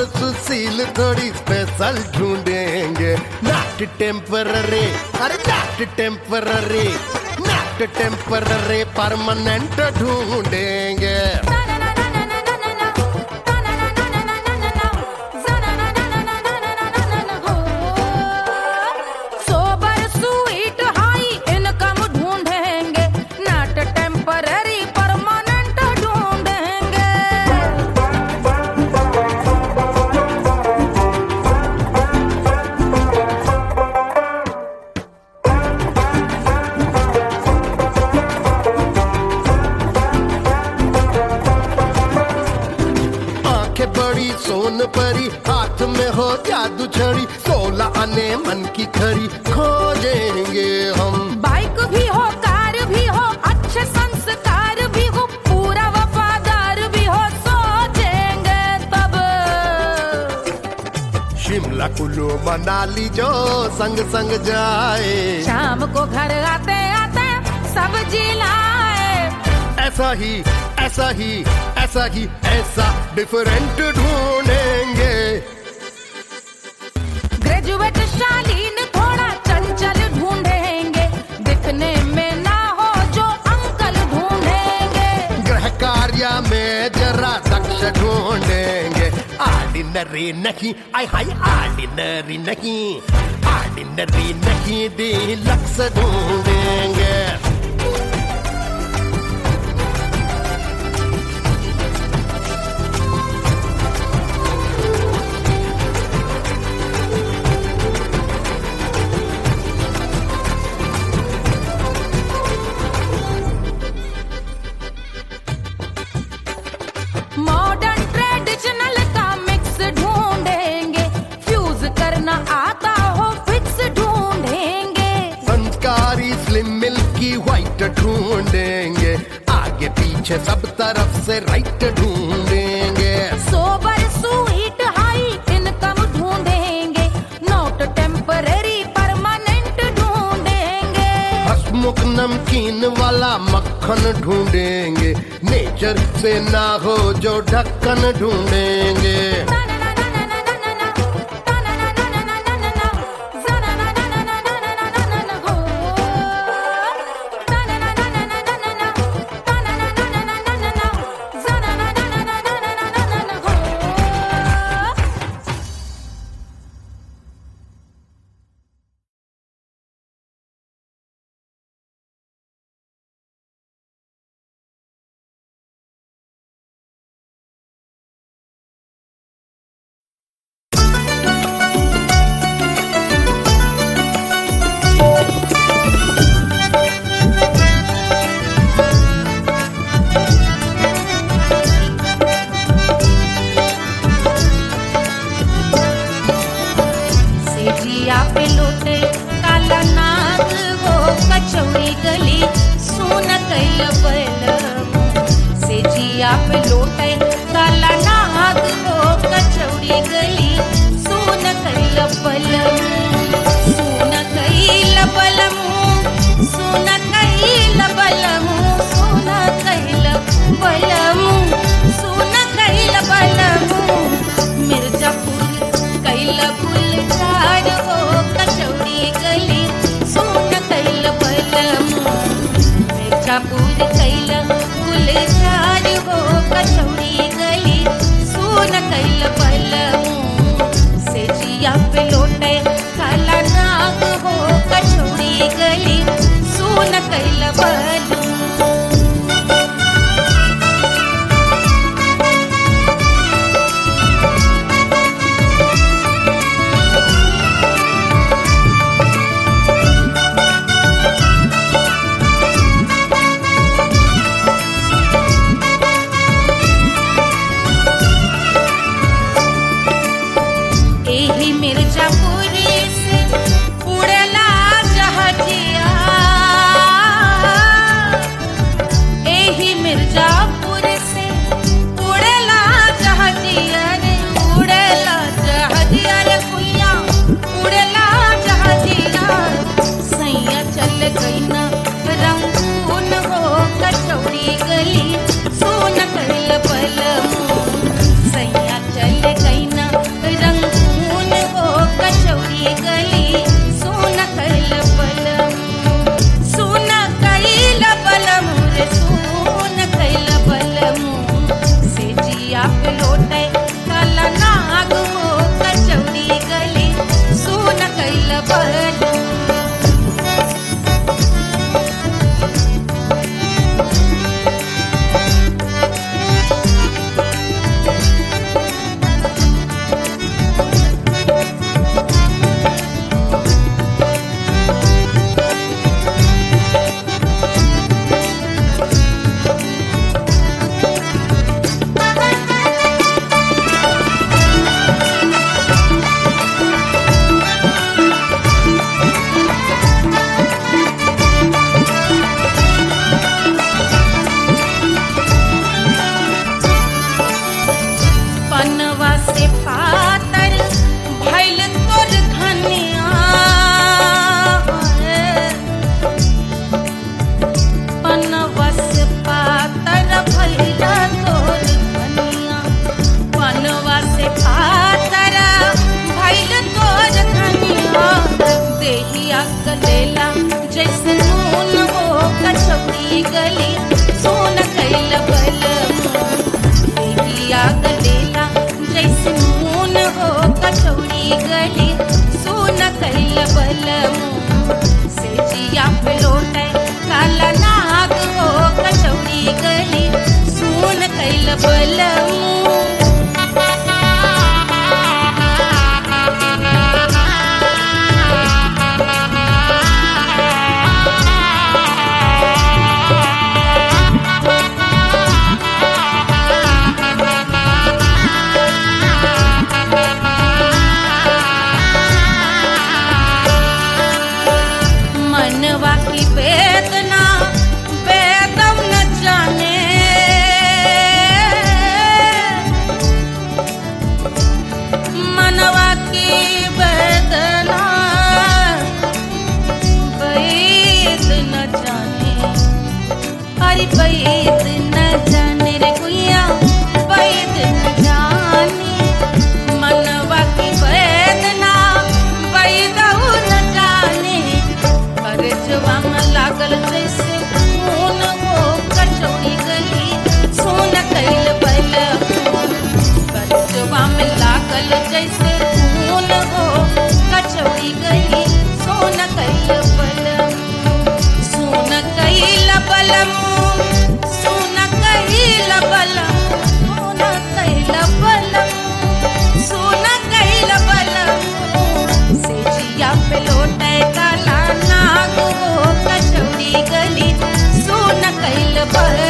Sober Sushil थोड़ी special ढूंढेंगे, not temporary, अरे not temporary, not temporary, permanent ढूंढेंगे। बड़ी सोन परी, हाथ में हो जादू छड़ी, 16 आने मन की खरी खोजेंगे हम। बाइक भी हो, कार भी हो, अच्छे संस्कार भी हो, पूरा वफादार भी हो, सोचेंगे तब। शिमला कुल्लू मनाली जो संग संग जाए, शाम को घर आते आते सब्जी लाए। ऐसा ही ऐसा ही ऐसा ही ऐसा डिफरेंट ढूंढेंगे। ग्रेजुएट शालीन थोड़ा चंचल ढूंढेंगे, दिखने में ना हो जो अंकल ढूंढेंगे। गृह कार्य में जरा दक्ष ढूंढेंगे, ऑर्डिनरी नहीं, आय हाय ऑर्डिनरी नहीं, ऑर्डिनरी नहीं, डीलक्स ढूंढेंगे। मॉडर्न ट्रेडिशनल का मिक्स ढूंढेंगे, फ्यूज करना आता हो फिक्स ढूंढेंगे। संस्कारी स्लिम मिल्की व्हाइट ढूंढेंगे, आगे पीछे सब तरफ से राइट ढूंढेंगे। सोबर स्वीट हाई इनकम ढूंढेंगे, नॉट टेम्पररी परमानेंट ढूंढेंगे। हसमुख नमकीन वाला मक्खन ढूंढेंगे, नेचर से ना हो जो ढक्कन ढूंढेंगे। पे लौटे काला नाग हो कचौड़ी गली सुन कैल बल जैसे नून हो कचौड़ी गली सोन कैल बल गलेला जैसे नून हो कचौड़ी गली सोन कैल बल से जिया पे लौटे काला नाग हो कचौड़ी गली सोन कैल बल बैद न जाने रे गुइया बैद न जाने मनवा की वेदना बैदऊ न जाने करजवा में लागल जैसे खून हो कचौड़ी गली सोन कैल बल करजवा में लागल जैसे खून हो कचौड़ी गली सोन कैल बल सोन कैल बल पे लौटे काला नाग हो कचौड़ी गली सोन कैल बल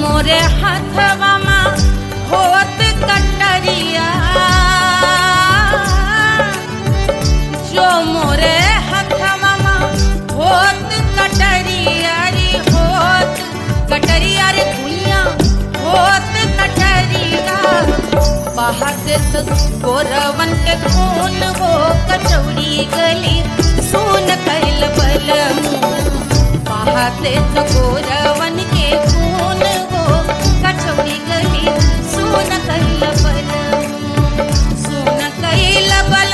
मोरे हाथवा में होत कटरिया जो मोरे हाथवा में होत कटरिया रे होत कटरिया रे दुनिया होत कटरिया बहाते तो गोरवन के खून हो कचौड़ी गली सोन कैल बल बहाते तो गोरवन के खून कचौड़ी गली सोन कैल बल सोन कैल बल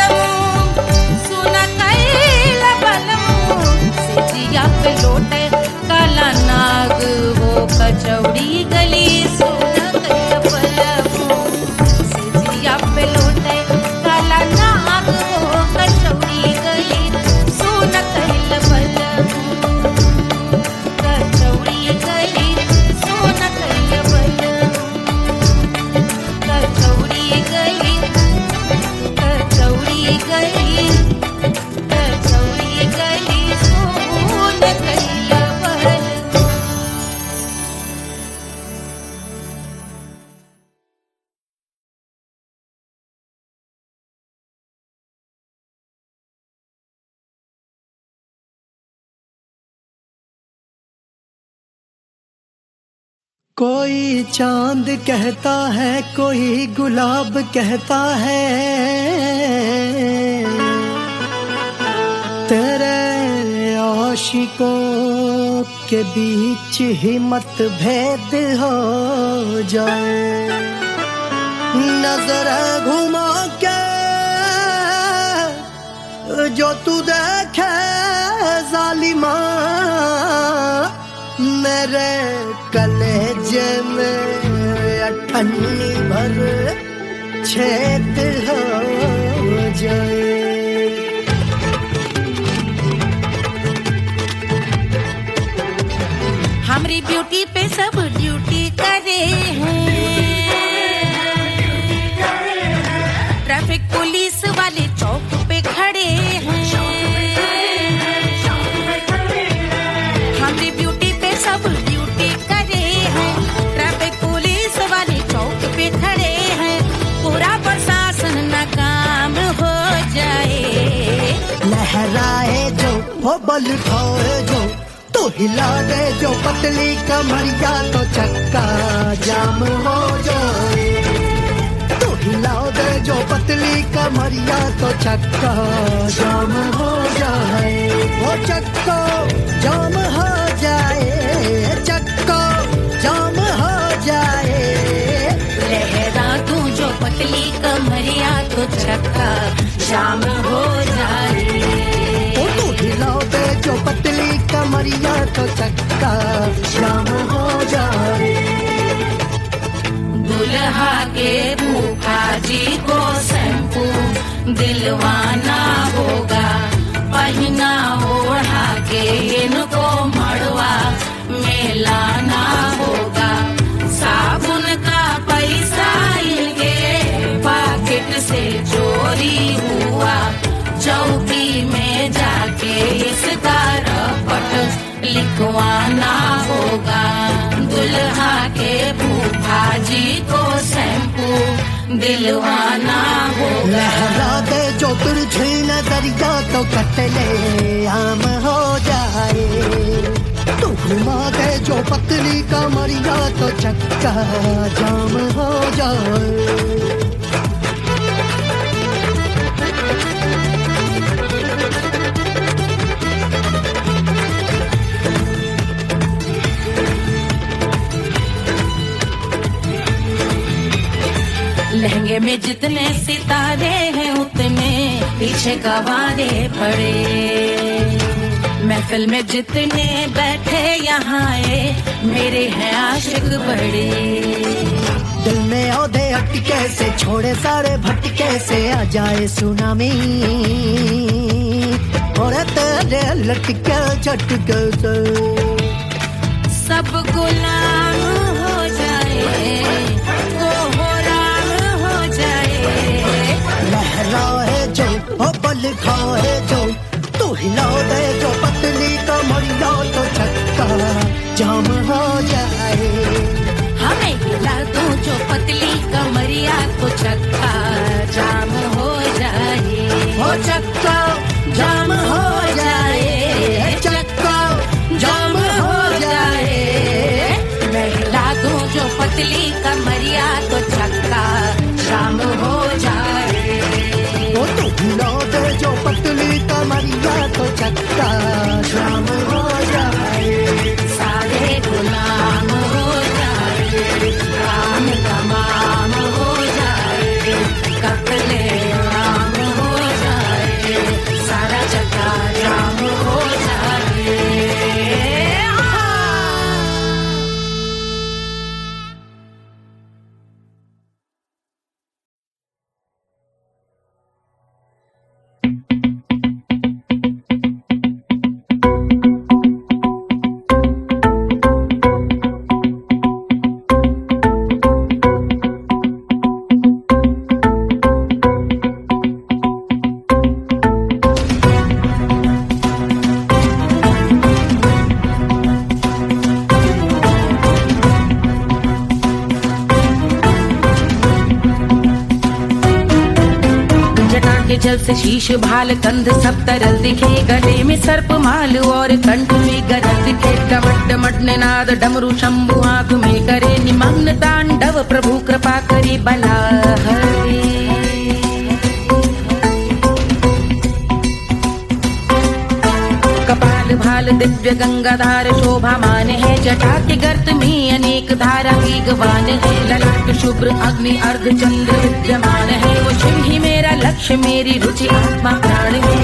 सोन कैल बल से जिया पे लौटे काला नाग हो कचौड़ी गली सोन कैल बल से जिया पे लौटे काला नाग हो कचौड़ी गली सोन कैल बल कचौड़ी गली सोन कैल बल कचौड़ी गली कचौड़ी गली कचौड़ी गली सोन कैल बल कोई चांद कहता है, कोई गुलाब कहता है, तेरे आशिकों के बीच ही मतभेद हो जाए। नजर घुमा के जो तू देखे जालिमा, मेरे कलेजे में अठन्नी भर छेद हो जाए। हमारी ब्यूटी पे सब ड्यूटी करे हैं, ट्रैफिक पुलिस वाले चौक पे खड़े हैं। हमारी ब्यूटी पे सब ड्यूटी करे हैं, ट्रैफिक पुलिस वाले चौक पे खड़े हैं। पूरा प्रशासन नाकाम हो जाए। लहराए जो वो बल खाए जो, तो हिला दे जो पतली कमरिया, तो चक्का जाम हो जाए। तो हिला दे जो पतली कमरिया, तो चक्का जाम हो जाए। वो चक्का जाम हो जाए, चक्का जाम हो जाए। लहरा तू जो पतली कमरिया, तो चक्का जाम हो जाए। ओ तो हिलाओ दे जो पतली कमरिया, तो चक्का जाम हो जाए। दुल्हा के फूफा जी को शैम्पू दिलवाना होगा, पहना ओढ़ा के इनको मड़वा में लाना होगा। साबुन का पैसा इनके पॉकेट से चोरी हुआ, चौकी में जाके इसका रपट लिखवाना होगा। दुल्हा के फूफा जी को शैम्पू दिलवाना होगा। लहरा दे जो तुरझी नजरिया, तो कतले आम हो जाए। तू घुमा दे जो पतली कमरिया, तो चक्का जाम हो जाए। लहंगे में जितने सितारे हैं, उतने पीछे गवारे पड़े। महफिल में जितने बैठे यहाँ आए, मेरे हैं आशिक बड़े। दिल में औधे अटके से, छोड़े सारे भटके से, आ जाए सुनामी। और तेरे लटके झटके से सब गुलाम हो जाए, वो हो राम हो जाए। लहराए जो ओ बल खाए जो, तू हिला दे जो पतली कमरिया, तो चक्का जाम हो जाए। हमें हिला दो जो पतली कमरिया, तो चक्का जाम हो जाए। ओ चक्का जाम हो जाए, चक्का जाम हो जाए। मैं हिला दूं जो पतली कमरिया, तो चक्का जाम हो जाए। ओ तू हिला दे जो पतली कमरिया, तो चक्का जाम हो जाए। सारे गुलाम हो जाए, काम तमाम हो जाए। जल से शीश भाल कंध सब तरल दिखे, गले में सर्प माल और कंठ में गरल दिखे। डमट डमट निनाद डमरू शंभु आंख में करे निमग्न तांडव, प्रभु कृपा करे बला हरे। कपाल भाल दिव्य गंगाधार शोभामान है, जटा के गर्त में अनेक धारा वेगवान है। ललाट शुभ्र अग्नि अर्ध चंद्र विद्यमान है, वो शिव ही मेरा लक्ष्य मेरी रुचि आत्मा प्राण है।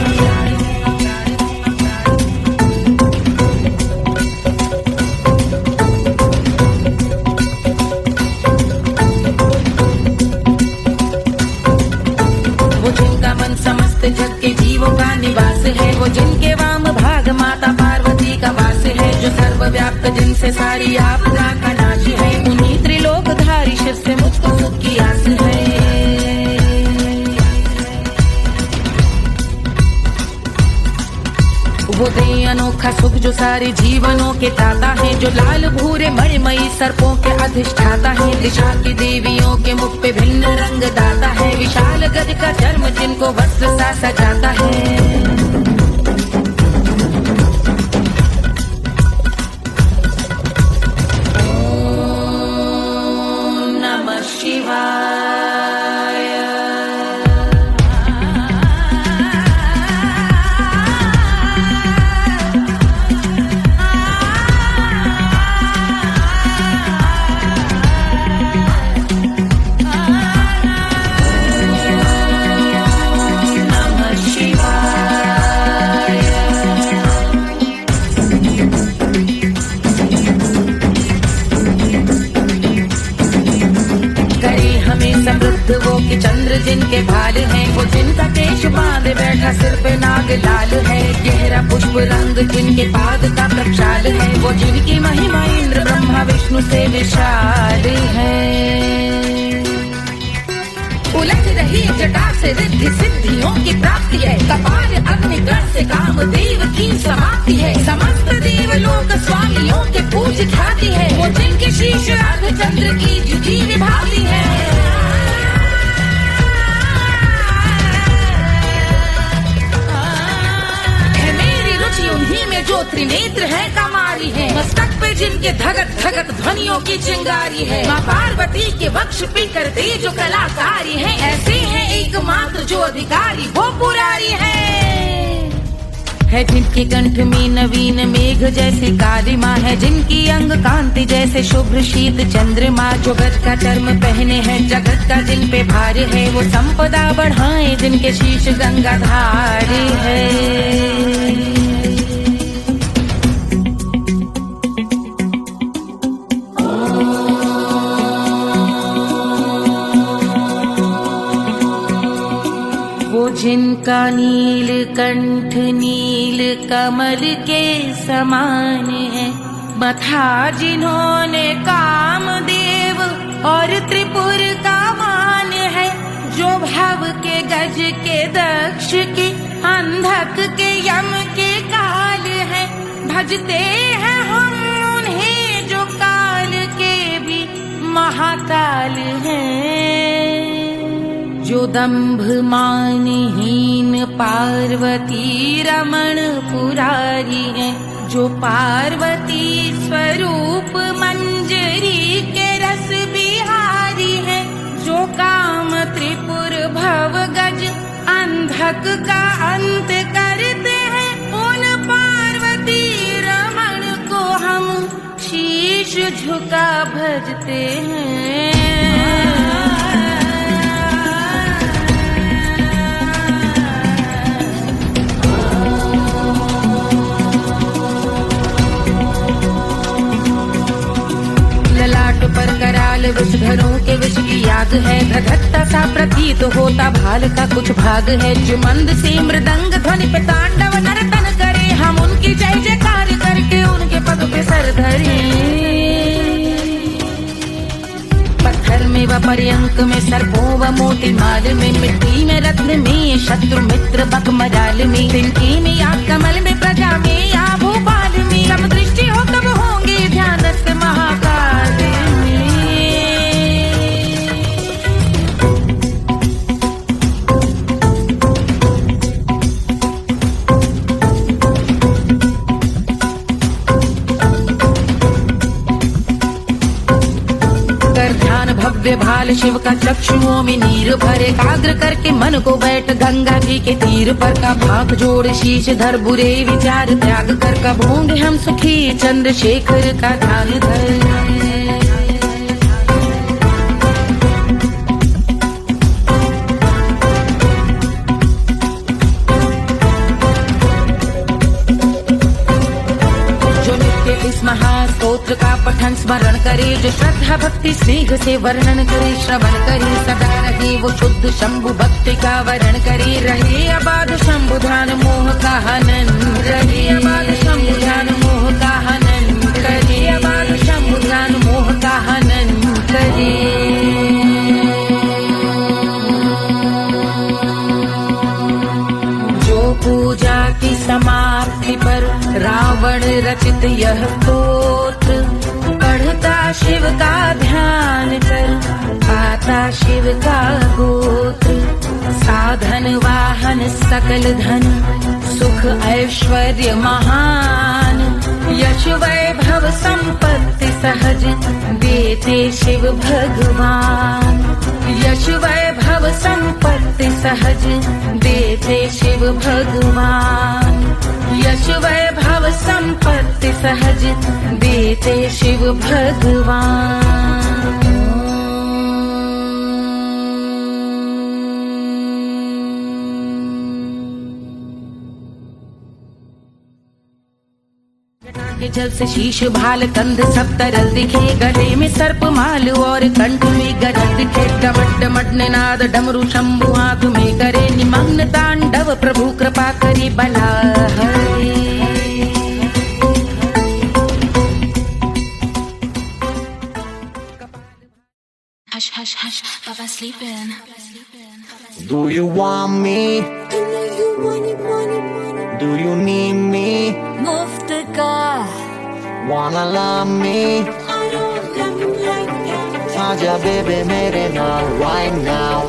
वो जिनका मन समस्त जग के जीवों का निवास है, वो जिनके वाम भाग माता पार्वती का वास है। जो सर्वव्याप्त जिनसे सारी आपदा का नाश है, उन्हीं त्रिलोकधारी शिव से मुझको सुख की आस है। वो दे अनोखा सुख जो सारे जीवनों के दाता है, जो लाल भूरे मणिमयी सर्पों के अधिष्ठाता है। दिशा की देवियों के मुख पे भिन्न रंग दाता है, विशाल गज का चर्म जिनको वस्त्र सा सजाता है। वो कि चंद्र जिनके भाल हैं, वो जिनका केश बांधे बैठा सिर पे नाग लाल है। गहरा पुष्प रंग जिनके पाद का प्रक्षाल है, वो जिनकी महिमा इंद्र ब्रह्मा विष्णु से विशाल है। उलझ रही जटा से रिद्धि सिद्धियों की प्राप्ति है, कपाल अग्निगण से कामदेव की समाप्ति है। समस्त देवलोक स्वामियों के पूज ख्याति है, वो जिनके शीश अर्ध चंद्र की जुटी निभाती है। उन्हीं में जो त्रिनेत्र है कमारी है, मस्तक पे जिनके धगत धगत ध्वनियों की चिंगारी है। माँ पार्वती के वक्ष पे करते जो कलाकारी है, ऐसे हैं एकमात्र जो अधिकारी वो पुरारी है। जिनके कंठ में नवीन मेघ जैसे काली माँ है, जिनकी अंग कांति जैसे शुभ्र शीत चंद्रमा। जो गज का चर्म पहने हैं जगत का जिन पे भार है, वो संपदा बढ़ाए जिनके शीश गंगाधार है। जिनका नील कंठ नील कमल के समान है, मथा जिन्होंने कामदेव और त्रिपुर का मान है। जो भव के गज के दक्ष के अंधक के यम के काल है, भजते हैं हम उन्हें जो काल के भी महाकाल हैं। जो दंभ मानहीन पार्वती रमण पुरारी है, जो पार्वती स्वरूप मंजरी के रस बिहारी है। जो काम त्रिपुर भव गज अंधक का अंत करते हैं, उन पार्वती रमण को हम शीश झुका भजते हैं। पर कराल विषधरों के विष की याद है, धधकता सा प्रतीत होता भाल का कुछ भाग है। जो मंद से मृदंग ध्वनि पे तांडव नर्तन करे, हम उनकी जय जयकार करके उनके पद पे सर धरे। पत्थर में व पर्यंक में सर्पों व मोती माल में, मिट्टी में रत्न में शत्रु मित्र बक मजाल में, तिनके में या कमल में प्रजा में या भोपाल में। सब दृष्टि हो तब होंगे ध्यानस्थ महाकाल में। भव्य भाल शिव का चक्षुओं में नीर भरे, एकाग्र करके मन को बैठ गंगा जी के तीर पर, का भाग जोड़ शीश धर बुरे विचार त्याग कर, कब होंगे हम सुखी चंद्रशेखर का ध्यान धर। इस महास्तोत्र का पठन स्मरण करे, जो श्रद्धा भक्ति स्नेह से वर्णन करे, श्रवण करे सदा रहे वो शुद्ध शंभु भक्ति का वरण करे, रहे अबाध शंभु ध्यान मोह का हनन, रहे अबाध शंभु ध्यान मोह का हनन करे, अबाध शंभु ध्यान मोह का हनन करे। पूजा की समाप्ति पर रावण रचित यह स्तोत्र, पढ़ता शिव का ध्यान कर, पाता शिव का गोत्र, साधन वाहन सकल धन, सुख ऐश्वर्य महान, यश वैभव संपत्ति सहज देते शिव भगवान, यश वैभव संपत्ति सहज देते शिव भगवान, यश वैभव संपत्ति सहज देते शिव भगवान। के जल से शीश भाल कंध सब तरल दिखे, गले में सर्प माल और कंठ में गरज दिखे, डमट डमट निनाद डमरू शंभु आंख में करे निमग्न तांडव, प्रभु कृपा करे बला हरे। Hush, hush, hush, Papa sleeping. Do you want me? Do you need me? मुफ्त का Wanna love me? आजा baby मेरे नाल right now,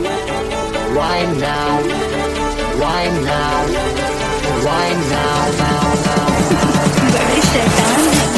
right now, right now, right now, now, now. बड़े शैतान हैं।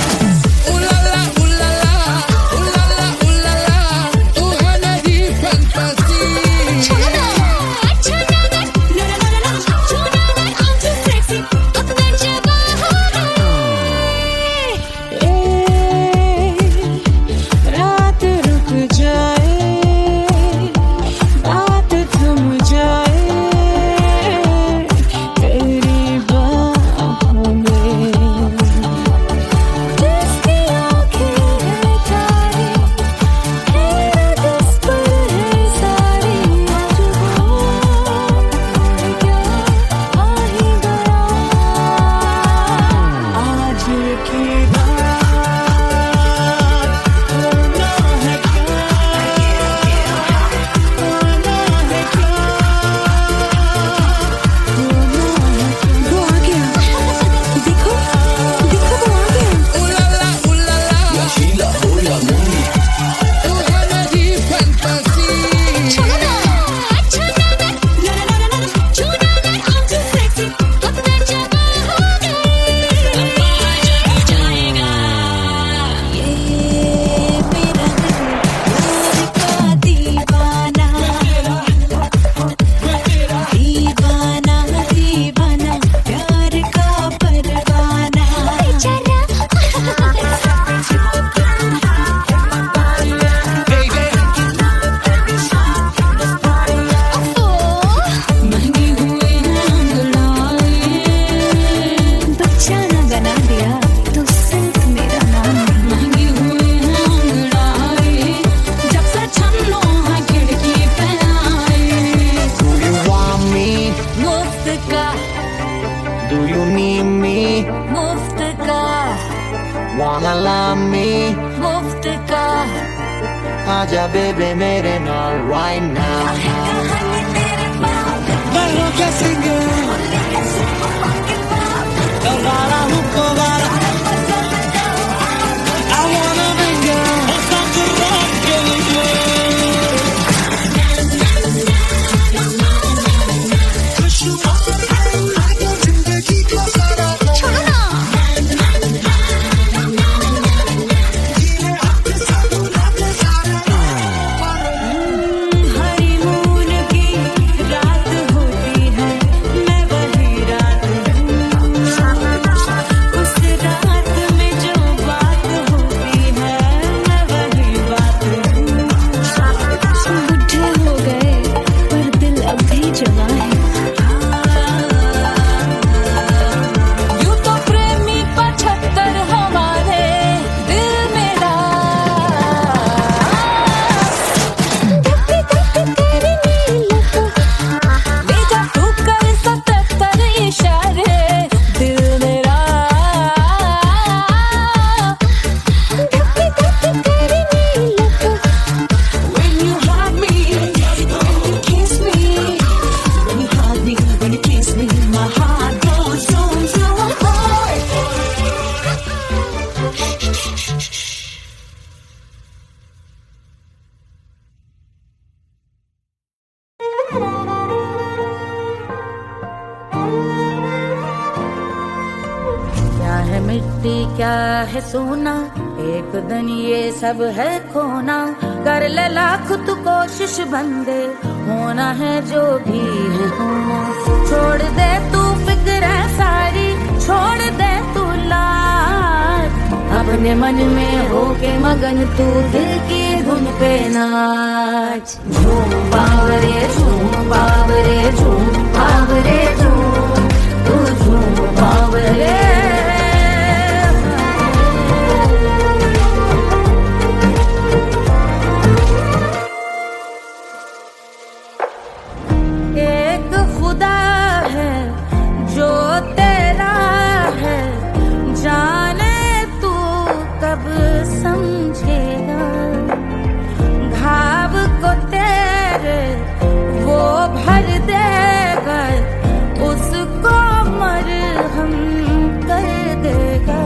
Wanna love me? मुफ्त का आजा baby मेरे नाल right now. Barro que sigue, the bala hook bala. I wanna make it, it's not too rock, get क्या है सोना, एक दिन ये सब है खोना। कर ले लाख तू कोशिश बंदे, होना है जो भी है होना। छोड़ दे तू फिक्र सारी, छोड़ दे तू लाज, अपने मन में होके मगन तू दिल की धुन पे नाच। झूम बावरे झूम बावरे झूम बावरे झूम, तू झूम बावरे। एक खुदा है जो तेरा है, जाने तू कब समझेगा। घाव को तेरे वो भर देगा, उसको मरहम कर देगा।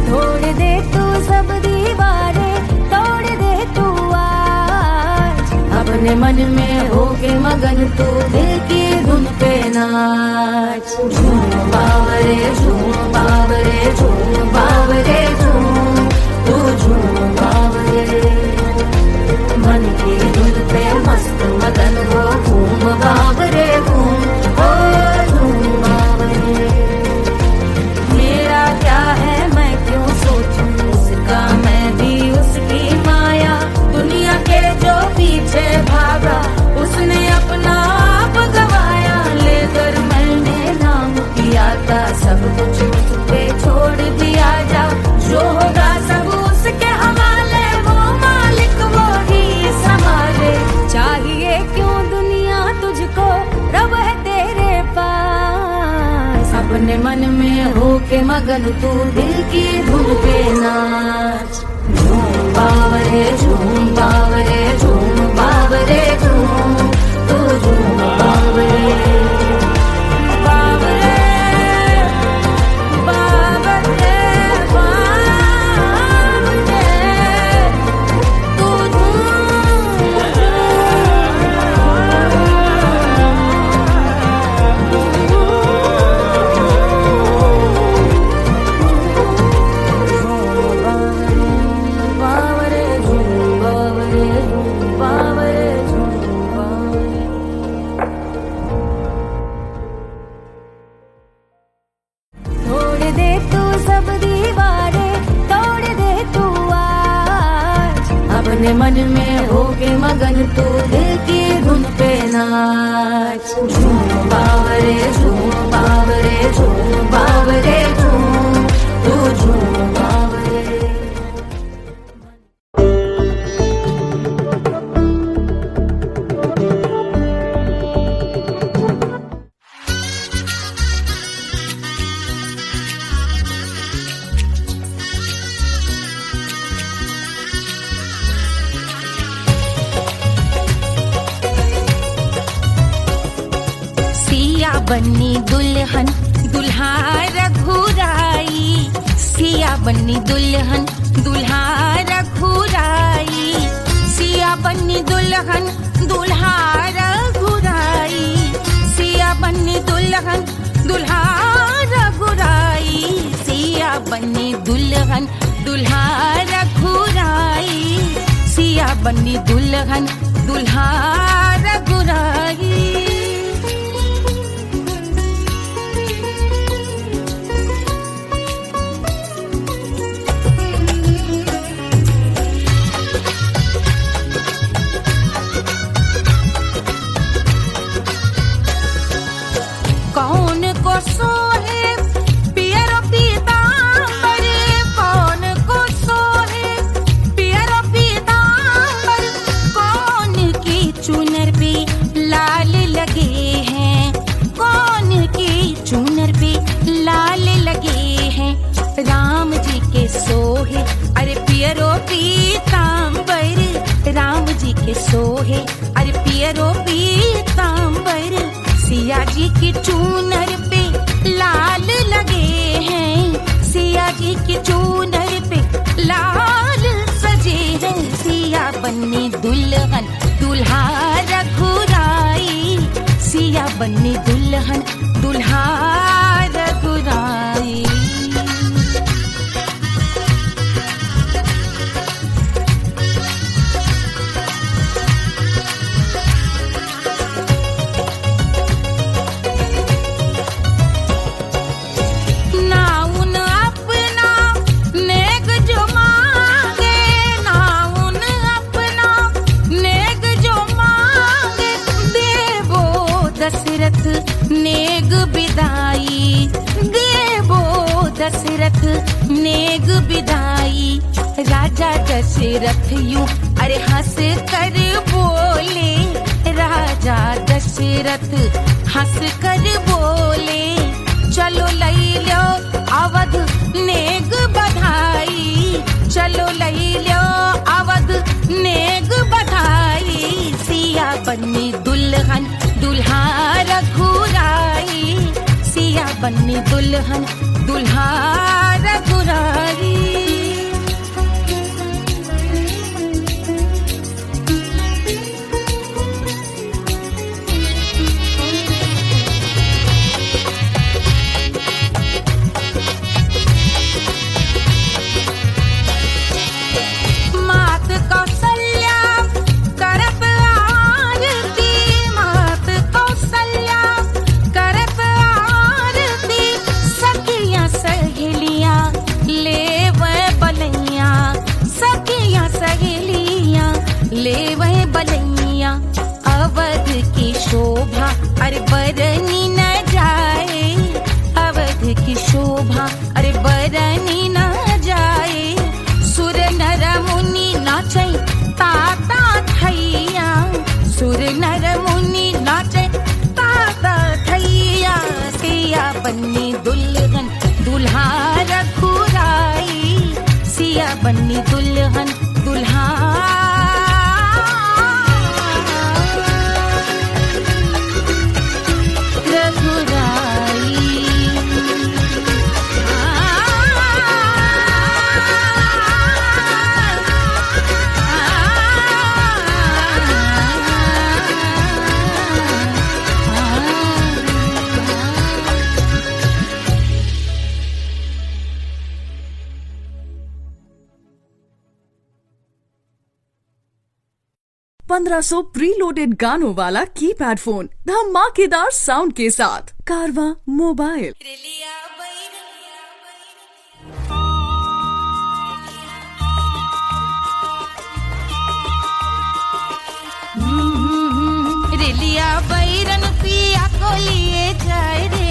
तोड़ दे तू सब दीवारें, तोड़ दे तू आज, अपने मन में होके मगन तू दिल की धुन पे नाच। झूम बावरे झूम बावरे झूम बावरे झूम, तू झूम बावरे। मन की धुन पे मस्त मगन हो, घूम बावरे घूम, ओ झूम बावरे। मेरा क्या है मैं क्यों सोचूं उसका, मैं भी उसकी माया। दुनिया के जो पीछे भागा, उसने अपना आप गवाया। लेकर मैंने नाम किया था, सब कुछ उस पे छोड़ दिया जा। जो होगा सब उसके हवाले, वो मालिक वो ही संभाले। चाहिए क्यों दुनिया तुझको, रब है तेरे पास। अपने मन में होके मगन तू दिल की धुन पे नाच। झूम बावरे झूम बावरे झूम बावरे झूम, तू झूम बावरे। बावरे बावरे बावरे, तू बावरे झूम बावरे झूम बावरे झूम बावरे। तोड़ दे तू सब दीवारें, तोड़ दे तू आज, अपने मन में होके मगन तू दिल की धुन पे नाच। झूम बावरे झूम बावरे झूम बावरे झूम, तू झूम बावरे। सिया बन्नी दुल्हन दुल्हा रघुराई, सिया बन्नी दुल्हन दुल्हा रघुराई। सिया बन्नी दुल्हन दुल्हा रघुराई, सिया बन्नी दुल्हन दुल्हा रघुराई। सिया बन्नी दुल्हन दुल्हा रघुराई, सिया बन्नी दुल्हन दुल्हा रघुराई। कौन को सोहे पियरो पीतांबर, कौन को सोहे पियरो पीतांबर। कौन की चुनर पे लाल लगे हैं, कौन की चुनर पे लाल लगे हैं। राम जी के सोहे अरे पियरो पीतांबर, राम जी के सोहे अरे पियरो पीतांबर। सिया जी की चूनर पे लाल लगे हैं, सिया जी की चूनर पे लाल सजे हैं। सिया बन्नी दुल्हन दुल्हा रघुराई, सिया बन्नी दुल्हन दुल्हा रघुराई। नेग विदाई। राजा दशरथ यूं अरे हंस कर बोले, राजा दशरथ हंस कर बोले, चलो लई लो अवध नेग बधाई, चलो लई लो अवध नेग बधाई। सिया बन्नी दुल्हन दुल्हा रघुराई, सिया बन्नी दुल्हन दुल्हा रघुराई। ले वह बलैया अवध की शोभा अरे बरनी न जाए, अवध की शोभा अरे बरनी न जाए। सुर नर मुनि नाचे ताता थैया, सुर नर मुनि नाचे ताता थैया। सिया बन्नी दुल्हन दुल्हा रघुराई, सिया बन्नी दुल्हन दुल्हा ₹1500 प्रीलोडेड गानों वाला कीपैड फोन धमाकेदार साउंड के साथ कारवा मोबाइल। रेलिया बैरन पिया को लिए जाए रे,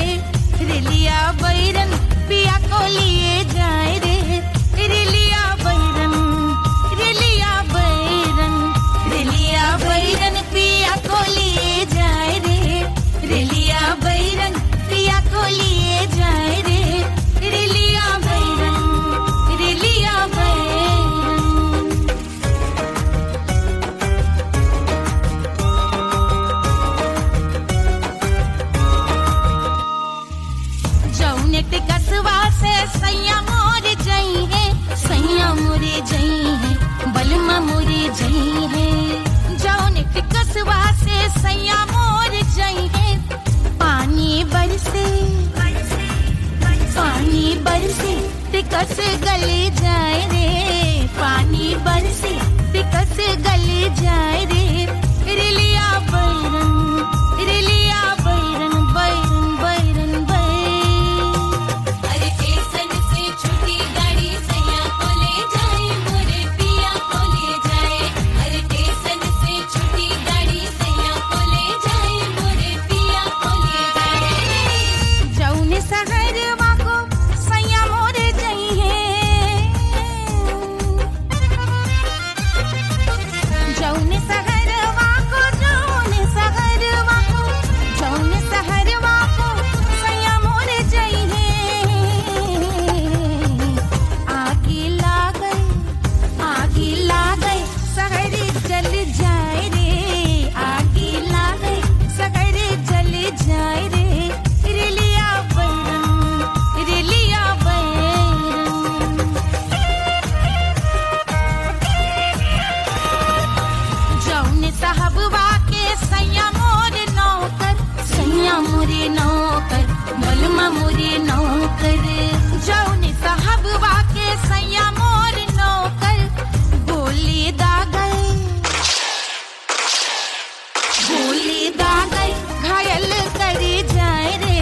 रेलिया बैरन पिया को लिए जाए रे, रेलिया बैरन, रेलिया बैरन, रेलिया बैरन पिया को लिए जाए रे, रेलिया बैरन पिया को लिए जाए रे, रेलिया बैरन, रेलिया बैरन। जौनेट कसवा से सैया मोर जई है, सैया मोरे जई है, बलमा मोरे जई है। जौनेट कसवा से सैया मोर जई है, पानी बरसे, पानी बरसे टिकस गले जाए रे, पानी बरसे टिकस गले जाए रे, रेलिया बैरन, रेलिया बैरन, बैरन बैरन बैरन। अरे स्टेशन से छुट्टी गाड़ी सैया को ले जाए, मोरे पिया को ले जाए, अरे स्टेशन से छुट्टी गाड़ी सैया को ले जाए, मोरे पिया को ले जाए। जौने सहरवा को सैया मोरे जई है, जौने सहरवा को, जौने सहरवा को, जौने सहरवा को सैया मोरे जई है। आगे लागै, आगे लागै सहरी जल जाए रे, आगे लागै सहरी जल जाए रे, रेलिया बैरन, रेलिया बैरन। जौने साहबवा के सैया मोरे नौकर, सैया मोरे नौकर, बलमा मोरे नौकर। जौने साहबवा के सैया मोरे नौकर, गोली दागै, गोली दागै घायल करे जाए रे,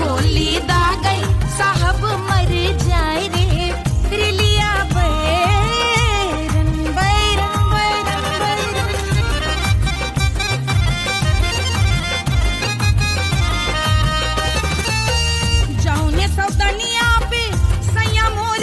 गोली दागै साहब मर जाए रे, रेलिया बैरन, बैरन बैरन बैरन। जौने सौतनिया पे सैया मोर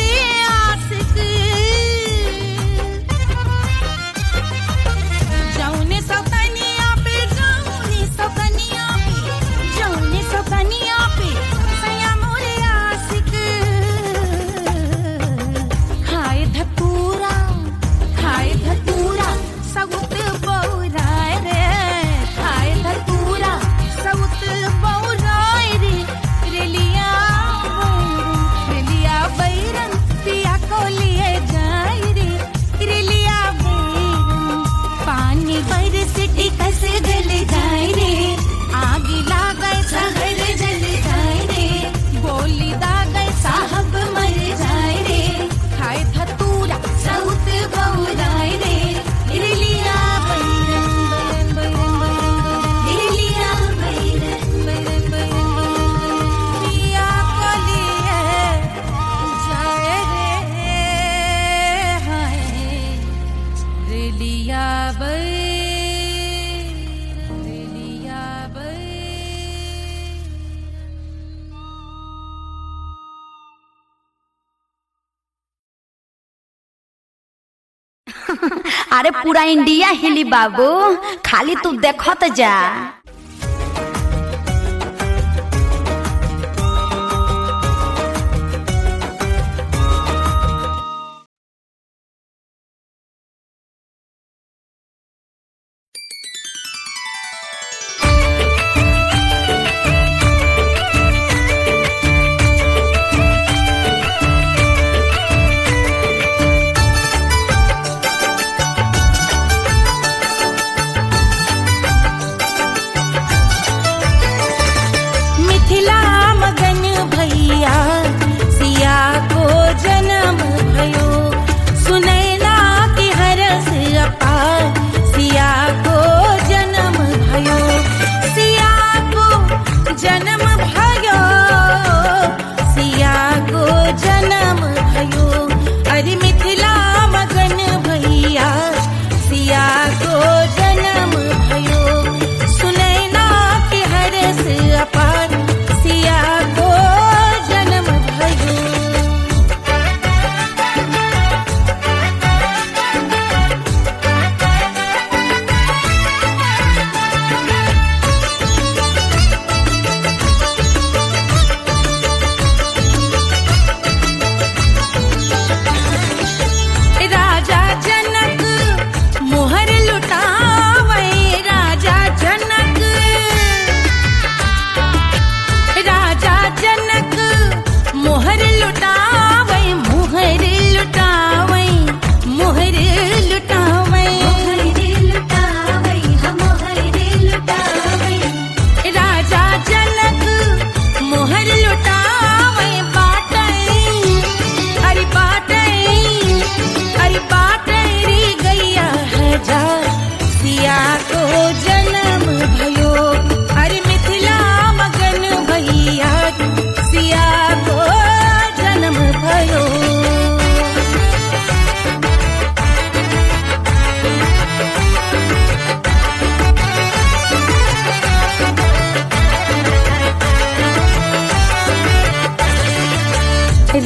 अरे पूरा इंडिया हिली बाबू, खाली तू देखत जा।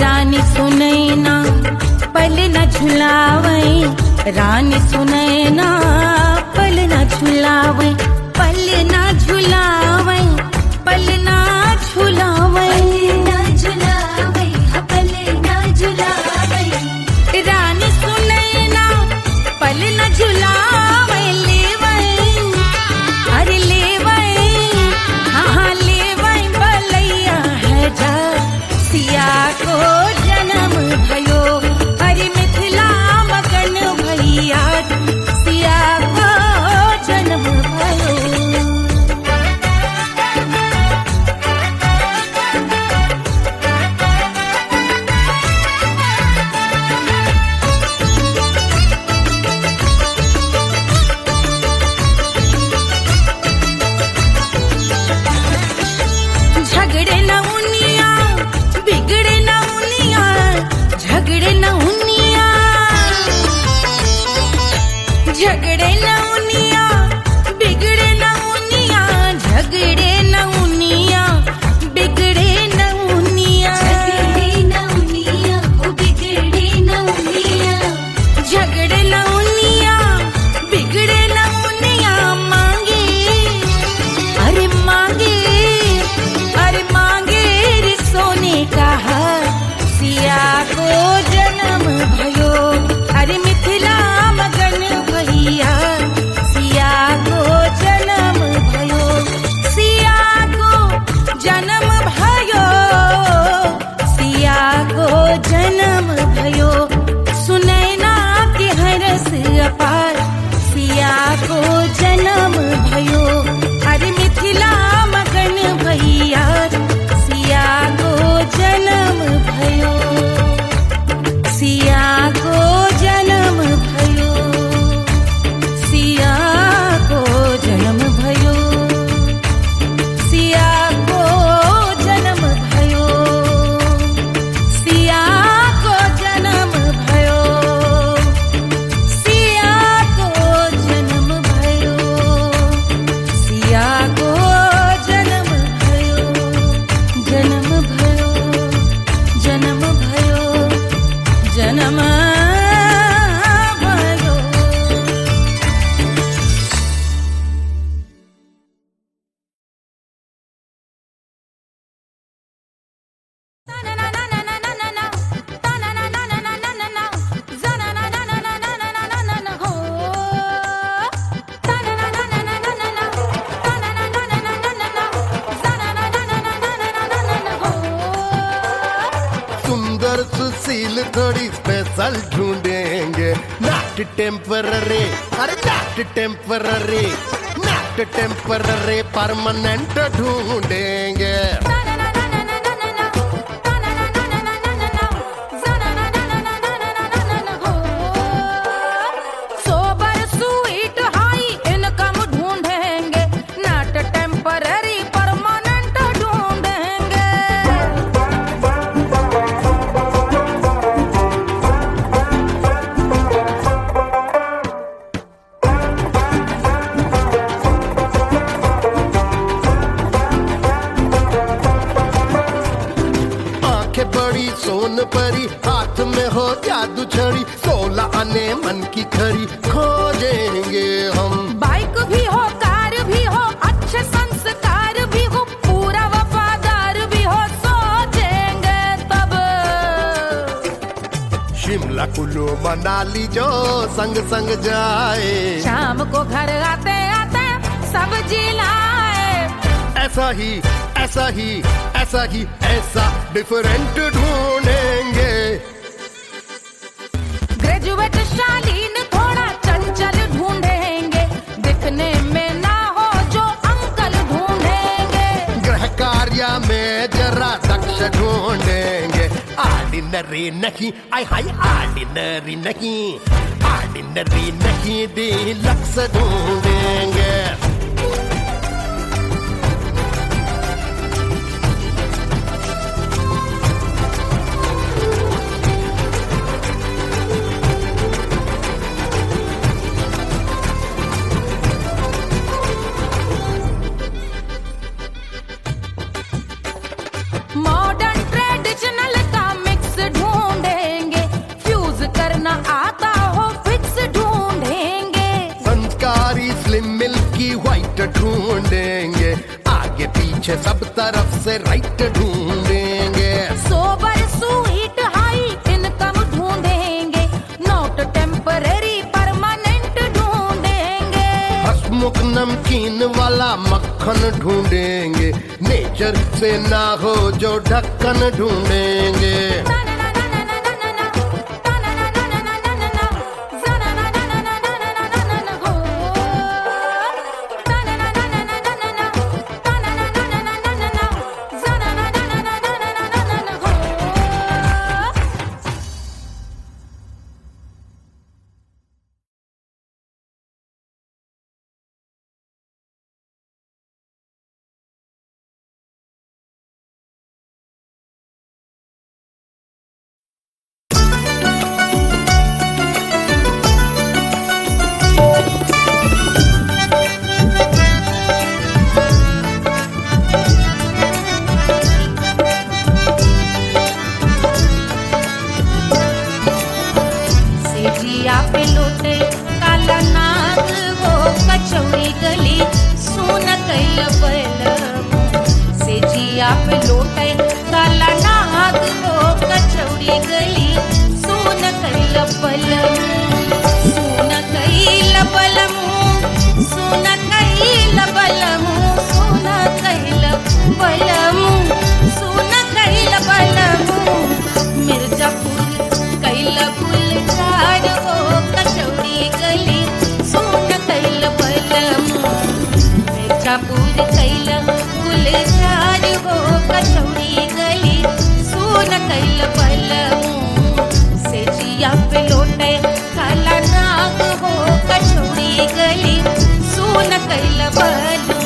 रानी सुनैना पल न झुलावे, रानी सुनैना पल न झुलावे, पल न झुलावे, पल न झुलावे, पल न झुलावे। रानी सुनैना पल न झुलावे, लेवै अरे लेवै, हाँ लेवै बलैया है जा सिया को जन्म भयो, अरे मिथिला मगन भैया सिया असल ढूंढेंगे। नॉट टेम्पररी, अरे not temporary, not temporary, permanent ढूंढेंगे। बड़ी सोन परी, हाथ में हो जादू छड़ी, 16 आने मन की खरी खोजेंगे हम। बाइक भी हो, कार भी हो, अच्छे संस्कार भी हो, पूरा वफादार भी हो, सोचेंगे तब। शिमला कुल्लू मनाली जो संग संग जाए, शाम को घर आते आते सब्जी लाए। ऐसा ही ऐसा ही ऐसा ही ऐसा डिफरेंट ढूंढेंगे। ग्रेजुएट शालीन थोड़ा चंचल ढूंढेंगे, दिखने में ना हो जो अंकल ढूंढेंगे। गृह कार्य में जरा दक्ष ढूंढेंगे। ऑर्डिनरी नहीं, आई हाय ऑर्डिनरी नहीं, ऑर्डिनरी नहीं, डीलक्स ढूंढेंगे। मॉडर्न ट्रेडिशनल का मिक्स ढूंढेंगे, फ्यूज करना आता हो फिक्स ढूंढेंगे। संस्कारी स्लिम मिल्की व्हाइट ढूंढेंगे, आगे पीछे सब तरफ से राइट ढूंढेंगे। सोबर स्वीट हाई इनकम ढूंढेंगे, नॉट टेम्पररी परमानेंट ढूंढेंगे। हंसमुख नमकीन वाला मक्खन ढूंढेंगे, नेचर से ना हो जो ढक्कन ढूंढेंगे। सेजिया पे लोटे काला नाग हो, कचौड़ी गली सुन कैल बलमु। सेजिया पे लोटे काला नाग हो, कचौड़ी गली सुन कैल बलमु। सुन कैल बलमु, सुन कैल बलमु, सुन कैल बलमु, सुन कैल बलमु। मिर्जापुर कैल गुलजार हो, कचौड़ी गली सुन कैल बलमु। मिर्जापुर कैल गुलजार हो, कचौड़ी गली सुन कैल बलमु। सेजिया पे लोटे काला नाग हो, कचौड़ी गली सुन कैल बलमु।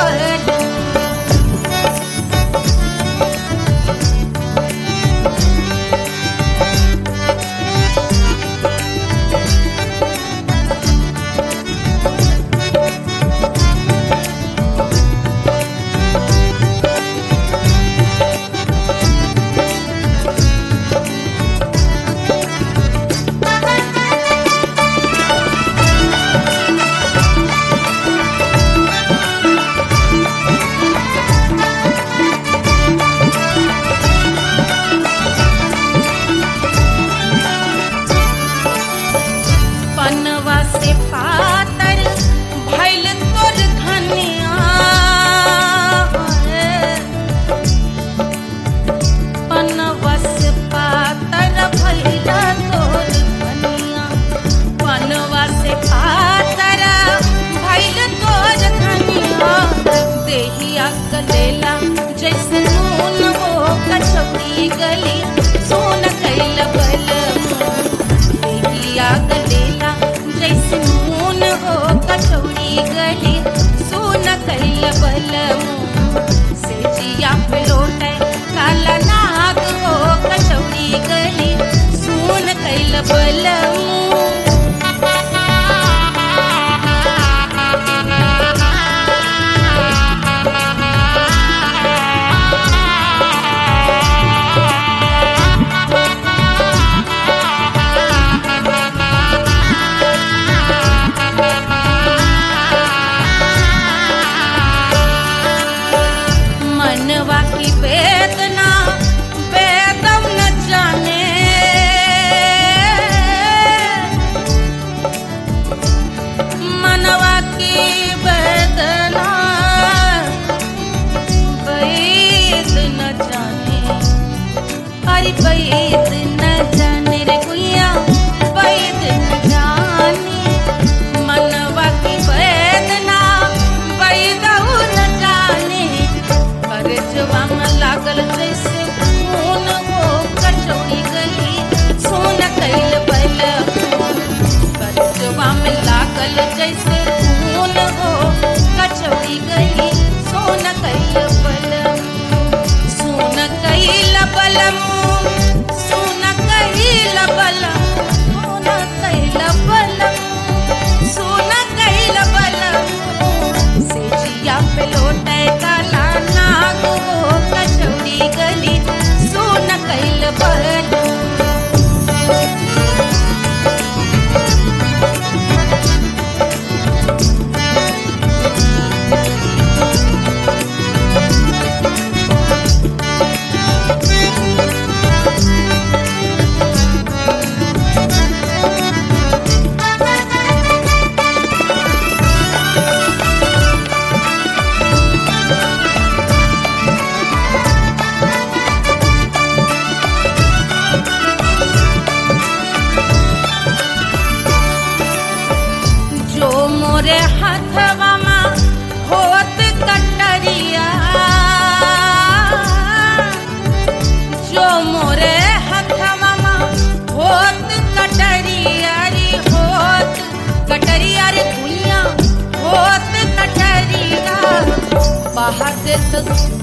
बल।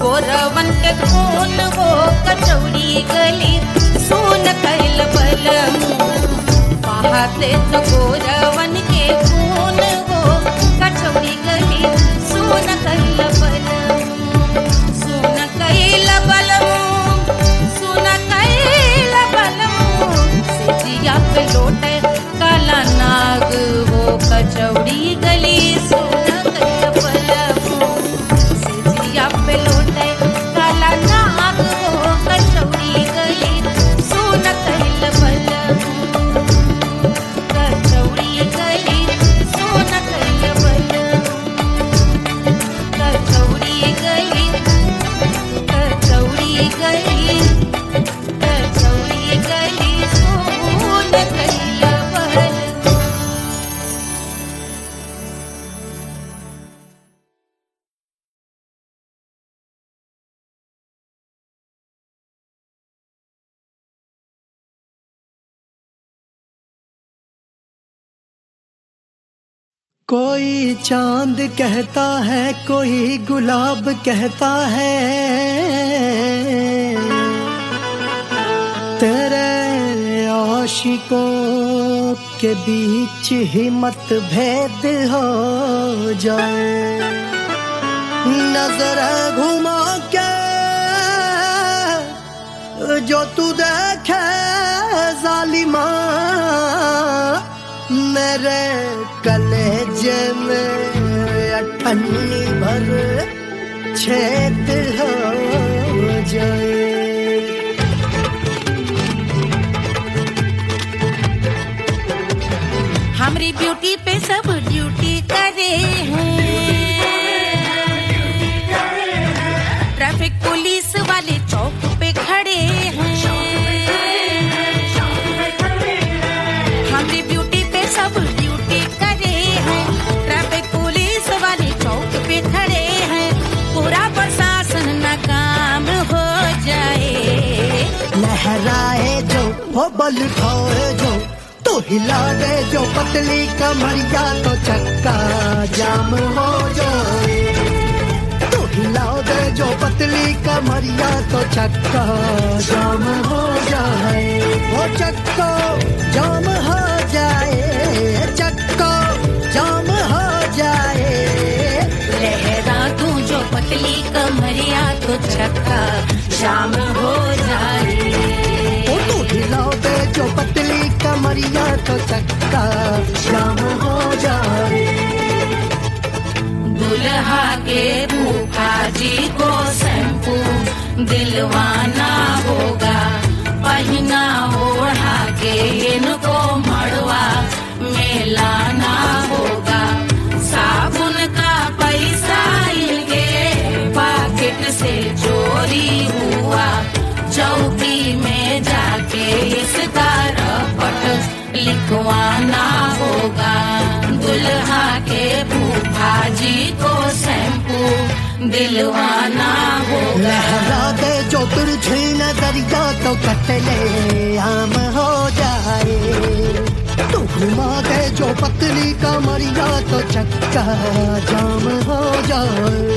गोरवन के खून हो कचौड़ी गली सोन कैल बल बहाते तो गोरवन के खून हो कचौड़ी गली सोन कैल बल सोन कैल बल सोन कैल बल सिजिया पे लोटे काला नाग हो कचौड़ी गली सोन कैल बल पे लौटे काला नाग हो कचौड़ी गली सोन कैल बल कचौड़ी गली सोन कैल बल कचौड़ी गली कचौड़ी गली कचौड़ी गली सोन कैल बल। कोई चांद कहता है, कोई गुलाब कहता है, तेरे आशिकों के बीच ही मतभेद हो जाए। नजर घुमा के जो तू देखे जालिमा, मेरे कलेजे में अठन्नी भर छेद हो जाए। हमारी ब्यूटी पे सब ड्यूटी करे हैं, ट्रैफिक पुलिस वाले चौक पे खड़े हैं। हमारी ब्यूटी पे सब ड्यूटी करे हैं, ट्रैफिक पुलिस वाले चौक पे खड़े हैं। पूरा प्रशासन नाकाम हो जाए। लहराए जो वो बल खाए जो, तो हिला दे जो पतली कमरिया, तो चक्का जाम हो जाए। तो हिला दे जो पतली कमरिया, तो चक्का जाम हो जाए। वो चक्का जाम हो जाए, चक्का जाम हो जाए। लहरा तू जो पतली कमरिया, तो चक्का जाम हो जाए। तो हिला दे जो पतली कमरिया, तो चक्का जाम हो जाए। दुल्हा के फूफा जी को शैम्पू दिलवाना होगा, पहना ओढ़ा के इनको मड़वा में लाना होगा। साबुन का पैसा इनके पॉकेट से चोरी हुआ, चौकी में जाके इसका रपट लिखवाना होगा। दुल्हा के फूफा जी को शैम्पू दिलवाना होगा। लहरा दे जो तुरझी नजरिया, तो कतले आम हो जाए। तू घुमा दे जो पतली कमरिया, तो चक्का जाम हो जाए।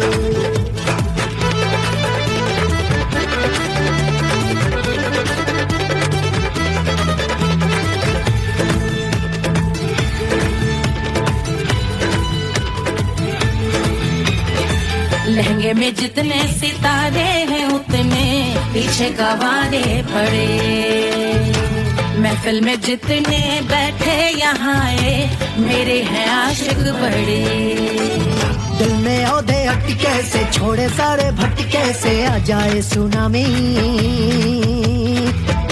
लहंगे में जितने सितारे हैं, उतने पीछे गवारे पड़े। महफिल में जितने बैठे यहाँ आए, मेरे हैं आशिक बड़े। दिल में औधे हटके से, छोड़े सारे भटके से, आ जाए सुनामी।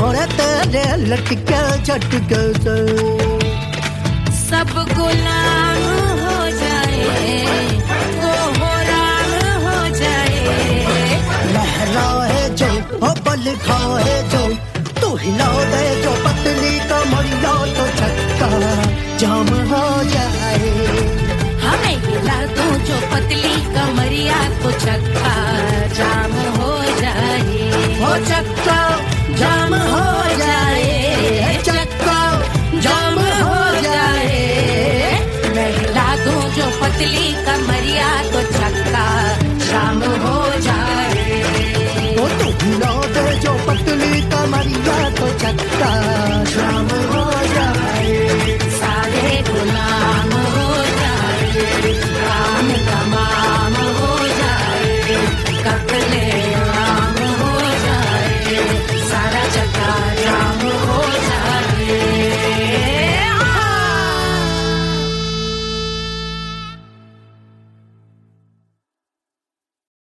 और तेरे लटके झटके से सब गुलाम हो जाए, वो हो राम हो जाए। लहराए जो ओ बल खाए जो, तू हिला दे जो पतली कमरिया, तो चक्का जाम हो जाए। हमें हिला दो जो पतली कमरिया, तो चक्का जाम हो जाए। ओ चक्का जाम हो जाए, चक्का जाम हो जाए। मैं हिला दूं जो पतली